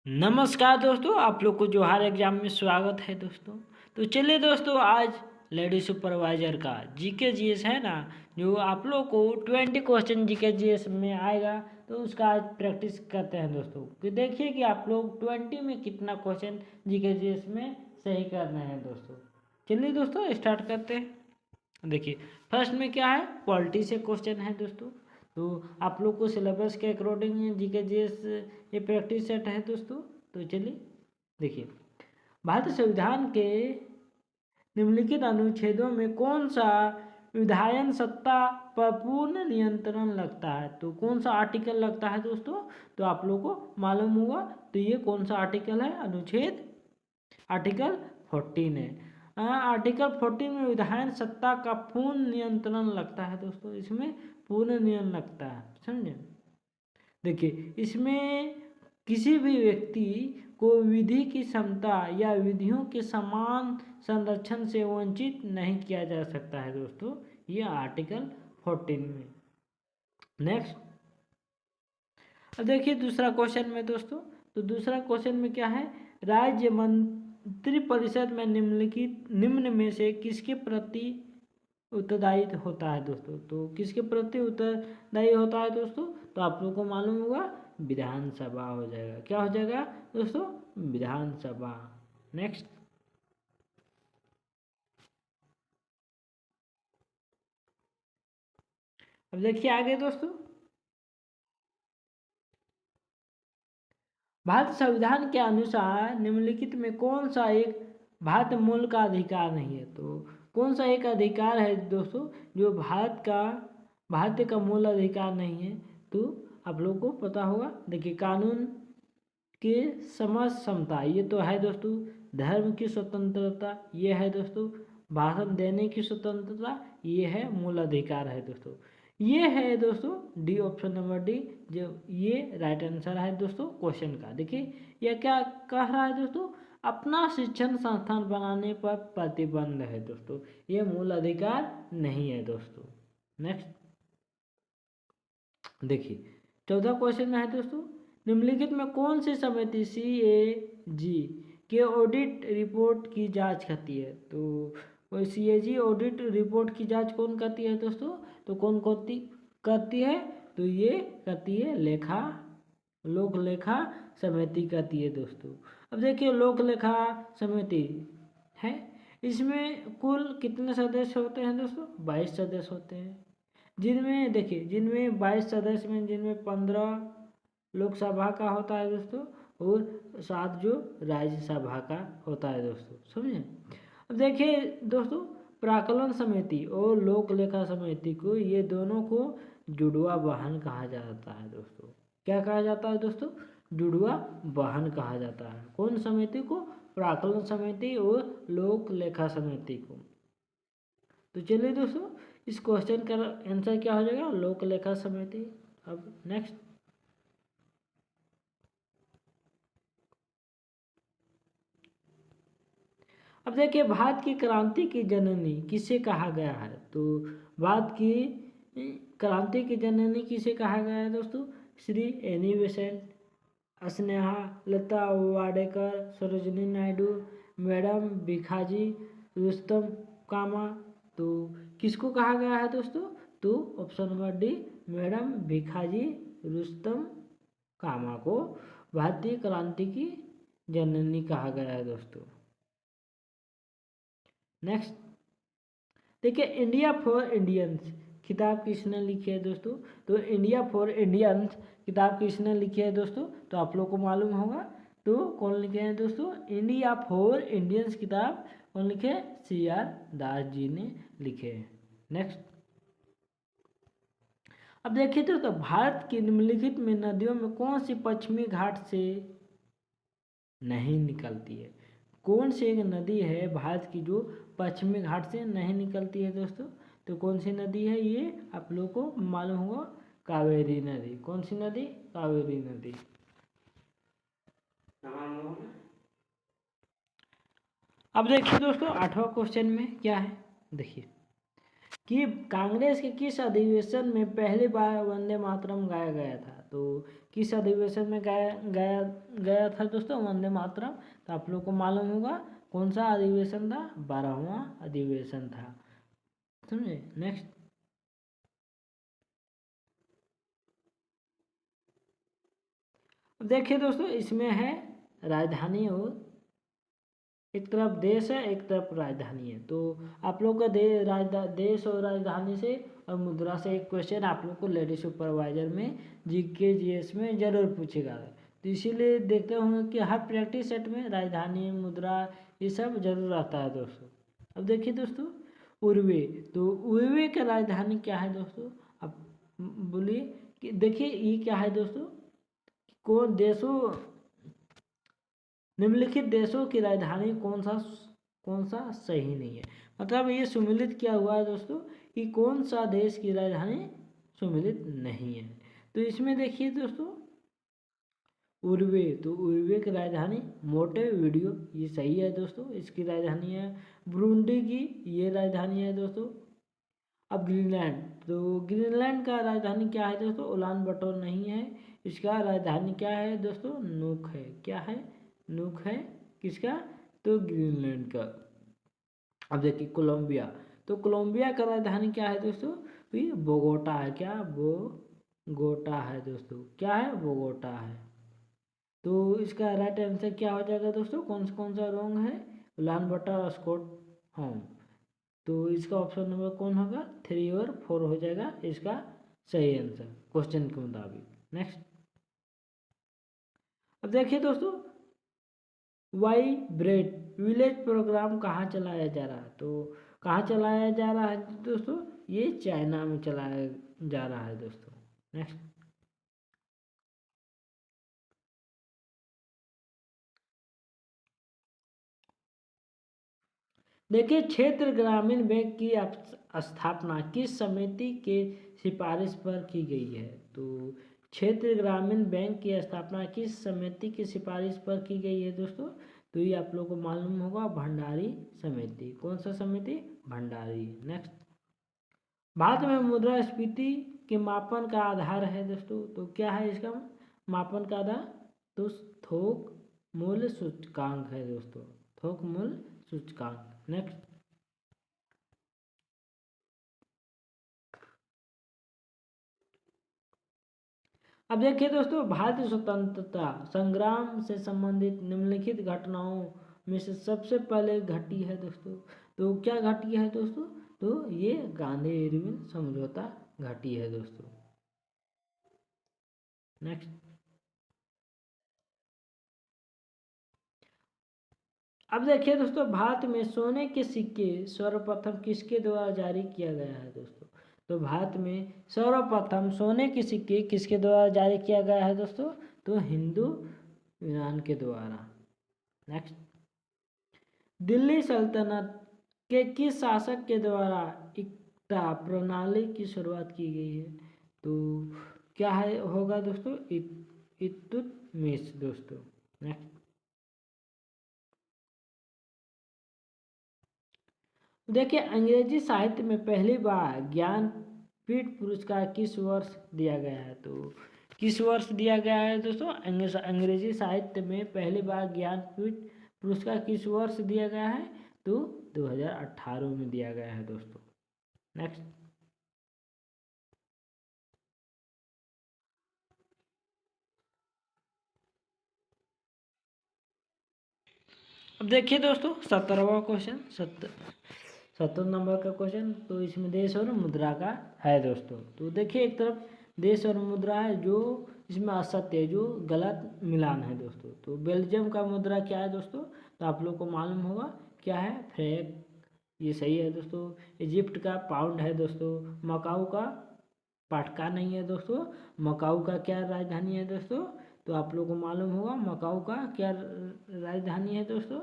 नमस्कार दोस्तों, आप लोग को जोहार एग्जाम में स्वागत है दोस्तों। तो चलिए दोस्तों, आज लेडी सुपरवाइजर का जीके जीएस है ना, जो आप लोग को 20 क्वेश्चन जीके जीएस में आएगा, तो उसका आज प्रैक्टिस करते हैं दोस्तों। तो देखिए कि आप लोग 20 में कितना क्वेश्चन जीके जीएस में सही करना है दोस्तों। चलिए दोस्तों, स्टार्ट करते हैं। देखिए, फर्स्ट में क्या है, पॉलिटी से क्वेश्चन है दोस्तों। तो आप लोग को सिलेबस के अकॉर्डिंग जीके जीएस ये प्रैक्टिस सेट है दोस्तों। तो चलिए देखिए, भारतीय संविधान के निम्नलिखित अनुच्छेदों में कौन सा विधायन सत्ता पर पूर्ण नियंत्रण लगता है। तो कौन सा आर्टिकल लगता है दोस्तों, तो आप लोग को मालूम होगा। तो ये कौन सा आर्टिकल है, अनुच्छेद आर्टिकल 14 है। आर्टिकल 14 में विधायन सत्ता का पूर्ण नियंत्रण लगता है दोस्तों। इसमें पूर्ण नियंत्रण लगता है, समझे। देखिए, इसमें किसी भी व्यक्ति को विधि की क्षमता या विधियों के समान संरक्षण से वंचित नहीं किया जा सकता है दोस्तों, ये आर्टिकल 14 में। नेक्स्ट, अब देखिए दूसरा क्वेश्चन में दोस्तों। तो दूसरा क्वेश्चन में क्या है, राज्य मंत्रिपरिषद में निम्न में से किसके प्रति उत्तरदायी होता है दोस्तों। तो किसके प्रति उत्तरदायी होता है दोस्तों, तो आप लोगों को मालूम होगा, विधानसभा हो जाएगा। क्या हो जाएगा दोस्तों, विधानसभा। नेक्स्ट, अब देखिए आगे दोस्तों, भारत संविधान के अनुसार निम्नलिखित में कौन सा एक भारत मूल का अधिकार नहीं है। तो कौन सा एक अधिकार है दोस्तों जो भारत का मूल अधिकार नहीं है। तो आप लोग को पता होगा। देखिए, कानून के समझ क्षमता, ये तो है दोस्तों। धर्म की स्वतंत्रता, ये है दोस्तों। भाषण देने की स्वतंत्रता, ये है मूल अधिकार है दोस्तों। ये है दोस्तों डी, ऑप्शन नंबर डी, जो ये राइट आंसर है दोस्तों क्वेश्चन का। देखिए, यह क्या कह रहा है दोस्तों, अपना शिक्षण संस्थान बनाने पर प्रतिबंध है दोस्तों। ये मूल अधिकार नहीं है दोस्तों। नेक्स्ट, देखिए 14 क्वेश्चन में है दोस्तों, निम्नलिखित में कौन सी समिति CAG के ऑडिट रिपोर्ट की जांच करती है। तो CAG ऑडिट रिपोर्ट की जांच कौन करती है दोस्तों, तो कौन करती है, तो ये करती है लोक लेखा समिति करती है दोस्तों। अब देखिए, लोक लेखा समिति है, इसमें कुल कितने सदस्य होते हैं दोस्तों, 22 सदस्य होते हैं। जिनमें देखिए, जिनमें 22 सदस्य में जिनमें 15 लोकसभा का होता है दोस्तों, और 7 जो राज्यसभा का होता है दोस्तों, समझे। अब देखिए दोस्तों, प्राक्कलन समिति और लोक लेखा समिति को, ये दोनों को जुड़वा वाहन कहा जाता है दोस्तों। क्या कहा जाता है दोस्तों, जुड़वा वाहन कहा जाता है। कौन समिति को, प्राक्कलन समिति और लोक लेखा समिति को। तो चलिए दोस्तों, इस क्वेश्चन का आंसर क्या हो जाएगा, लोक लेखा समिति। अब नेक्स्ट, अब देखिए, भारत की क्रांति की जननी किसे कहा गया है। तो भारत की क्रांति की जननी किसे कहा गया है दोस्तों, Shri Annie Besant, Sneha Lata Wadekar, Sarojini Naidu, madam Bhikaji Rustam Cama. तो किसको कहा गया है दोस्तों, तो option number D, madam Bhikaji Rustam Cama को भारतीय क्रांति की जननी कहा गया है दोस्तों। नेक्स्ट, देखिए, इंडिया फॉर इंडियंस किताब किसने लिखी है दोस्तों। तो इंडिया फॉर इंडियंस किताब किसने लिखी है दोस्तों, तो आप लोग को मालूम होगा। तो कौन लिखे हैं दोस्तों, इंडिया फॉर इंडियंस किताब कौन लिखे, CR दास जी ने लिखे हैं। नेक्स्ट, अब देखिए तो भारत की निम्नलिखित में नदियों में कौन सी पश्चिमी घाट से नहीं निकलती है। कौन सी एक नदी है भारत की जो पश्चिमी घाट से नहीं निकलती है दोस्तों, तो कौन सी नदी है, ये आप लोग को मालूम होगा, कावेरी नदी। कौन सी नदी, कावेरी नदी। अब देखिए दोस्तों, 8वां क्वेश्चन में क्या है, देखिए कि कांग्रेस के किस अधिवेशन में पहली बार वंदे मातरम गाया गया था। तो किस अधिवेशन में गाया गाया गया था दोस्तों वंदे मातरम? तो आप लोग को मालूम होगा कौन सा अधिवेशन था, 12वां अधिवेशन था। समझे? नेक्स्ट देखिए दोस्तों, इसमें है राजधानी और एक तरफ देश है, एक तरफ राजधानी है। तो आप लोग का देश और राजधानी से और मुद्रा से एक क्वेश्चन आप लोग को लेडी सुपरवाइजर में जीके जीएस में जरूर पूछेगा। तो इसीलिए देखते होंगे कि हर प्रैक्टिस सेट में राजधानी, मुद्रा, ये सब जरूर आता है दोस्तों। अब देखिए दोस्तों, उर्वे, तो उर्वे का राजधानी क्या है दोस्तों? अब बोलिए कि देखिए ये क्या है दोस्तों, कौन देशों निम्नलिखित देशों की राजधानी कौन सा सही नहीं है। मतलब ये सुमिलित क्या हुआ है दोस्तों कि कौन सा देश की राजधानी सुमिलित नहीं है। तो इसमें देखिए दोस्तों, उर्वे, तो उर्वे की राजधानी मोंटेविडियो, ये सही है दोस्तों, इसकी राजधानी है। ब्रूंडी की ये राजधानी है दोस्तों। अब ग्रीनलैंड, तो ग्रीनलैंड का राजधानी क्या है दोस्तों? उलान बटोर नहीं है, इसका राजधानी क्या है दोस्तों? नूक है। क्या है? नूक है। किसका? तो ग्रीनलैंड का। अब देखिए कोलंबिया, तो कोलंबिया का राजधानी क्या है दोस्तों? तो ये बोगोटा है। क्या? बोगोटा है दोस्तों। क्या है? बोगोटा है। तो इसका राइट आंसर क्या हो जाएगा दोस्तों? कौन सा रॉन्ग है? Ulan Bator Stockholm. तो इसका ऑप्शन नंबर कौन होगा? 3 और 4 हो जाएगा इसका सही आंसर क्वेश्चन के मुताबिक। नेक्स्ट अब देखिए दोस्तों, वाइब्रेट विलेज प्रोग्राम कहाँ चलाया जा रहा है? तो कहाँ चलाया जा रहा है दोस्तों? ये चाइना में चलाया जा रहा है दोस्तों। नेक्स्ट देखिए, क्षेत्र ग्रामीण बैंक की स्थापना किस समिति के सिफारिश पर की गई है? तो क्षेत्र ग्रामीण बैंक की स्थापना किस समिति की सिफारिश पर की गई है दोस्तों? तो ये आप लोगों को मालूम होगा, भंडारी समिति। कौन सा समिति? भंडारी। नेक्स्ट, भारत में मुद्रास्फीति के मापन का आधार है दोस्तों, तो क्या है इसका मापन का आधार? तो थोक मूल्य सूचकांक है दोस्तों, थोक मूल्य सूचकांक। नेक्स्ट अब देखिए दोस्तों, भारतीय स्वतंत्रता संग्राम से संबंधित निम्नलिखित घटनाओं में से सबसे पहले घटी है दोस्तों। तो क्या घटी है दोस्तों? तो ये गांधी इरविन समझौता घटी है दोस्तों। नेक्स्ट अब देखिए दोस्तों, भारत में सोने के सिक्के सर्वप्रथम किसके द्वारा जारी किया गया है दोस्तों? तो भारत में सर्वप्रथम सोने के सिक्के किसके द्वारा जारी किया गया है दोस्तों? तो हिंदू यूनान के द्वारा। नेक्स्ट, दिल्ली सल्तनत के किस शासक के द्वारा इक्ता प्रणाली की शुरुआत की गई है? तो क्या है होगा दोस्तों? इल्तुतमिश दोस्तों। नेक्स्ट देखिए, अंग्रेजी साहित्य में पहली बार ज्ञानपीठ पुरस्कार किस वर्ष दिया गया है? तो किस वर्ष दिया गया है दोस्तों? अंग्रेजी साहित्य में पहली बार ज्ञानपीठ पुरस्कार किस वर्ष दिया गया है? तो 2018 में दिया गया है दोस्तों। नेक्स्ट अब देखिए दोस्तों, 17वां क्वेश्चन, 70 नंबर का क्वेश्चन। तो इसमें देश और मुद्रा का है दोस्तों। तो देखिए, एक तरफ देश और मुद्रा है जो इसमें असत्य है, जो गलत मिलान है दोस्तों। तो बेल्जियम का मुद्रा क्या है दोस्तों? तो आप लोग को मालूम होगा क्या है? फ्रैंक, ये सही है दोस्तों। इजिप्ट का पाउंड है दोस्तों। मकाऊ का पाटका नहीं है दोस्तों। मकाऊ का क्या राजधानी है दोस्तों? तो आप लोग को मालूम होगा मकाऊ का क्या राजधानी है दोस्तों?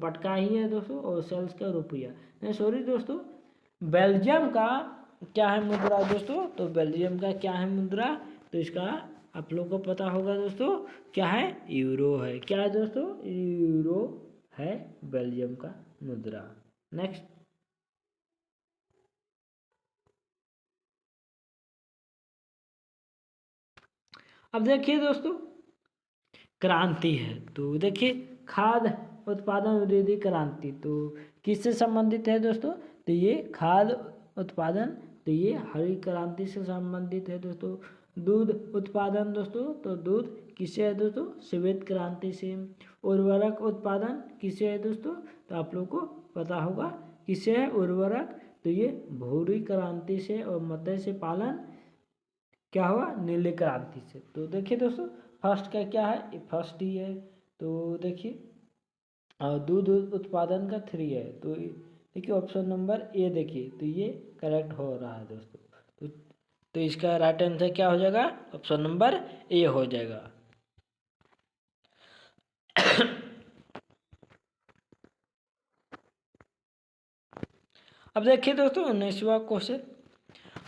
पटका ही है दोस्तों। और सेल्स का रुपया नहीं, सॉरी दोस्तों, बेल्जियम का क्या है मुद्रा दोस्तों? तो बेल्जियम का क्या है मुद्रा? तो इसका आप लोग को पता होगा दोस्तों, क्या है? यूरो है। क्या है दोस्तों? यूरो है बेल्जियम का मुद्रा। नेक्स्ट अब देखिए दोस्तों, क्रांति है तो देखिए खाद्य उत्पादन वृद्धि क्रांति, तो किससे संबंधित है दोस्तों? तो ये खाद्य उत्पादन, तो ये हरी क्रांति से संबंधित है दोस्तों। दूध उत्पादन दोस्तों, तो दूध किससे है दोस्तों? श्वेत क्रांति से। उर्वरक उत्पादन किससे है दोस्तों? तो आप लोग को पता होगा किससे है उर्वरक, तो ये भूरी क्रांति से। और मत्स्य पालन क्या हुआ? नीली क्रांति से। तो देखिए दोस्तों, फर्स्ट का क्या है? फर्स्ट ही है। तो देखिए दूध उत्पादन का 3 है, तो देखिए ऑप्शन नंबर ए देखिए, तो ये करेक्ट हो रहा है दोस्तों। तो इसका राइट आंसर क्या हो जाएगा? ऑप्शन नंबर ए हो जाएगा। अब देखिए दोस्तों 19वां क्वेश्चन,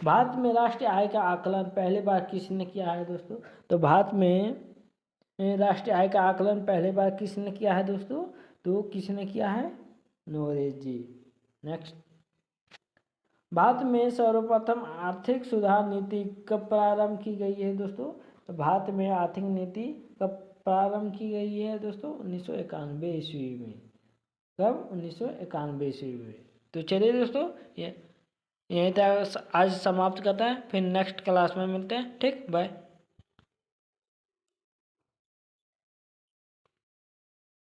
भारत में राष्ट्रीय आय का आकलन पहली बार किसने किया है दोस्तों? तो भारत में राष्ट्रीय आय का आकलन पहली बार किसने किया है दोस्तों? तो किसने किया है? नोरेश जी। नेक्स्ट, भारत में सर्वप्रथम आर्थिक सुधार नीति कब प्रारंभ की गई है दोस्तों? तो भारत में आर्थिक नीति कब प्रारंभ की गई है दोस्तों? 1991 ईस्वी में। कब? 1991 ईस्वी में। तो चलिए दोस्तों, ये यहीं तक आज समाप्त करते हैं, फिर नेक्स्ट क्लास में मिलते हैं। ठीक, बाय।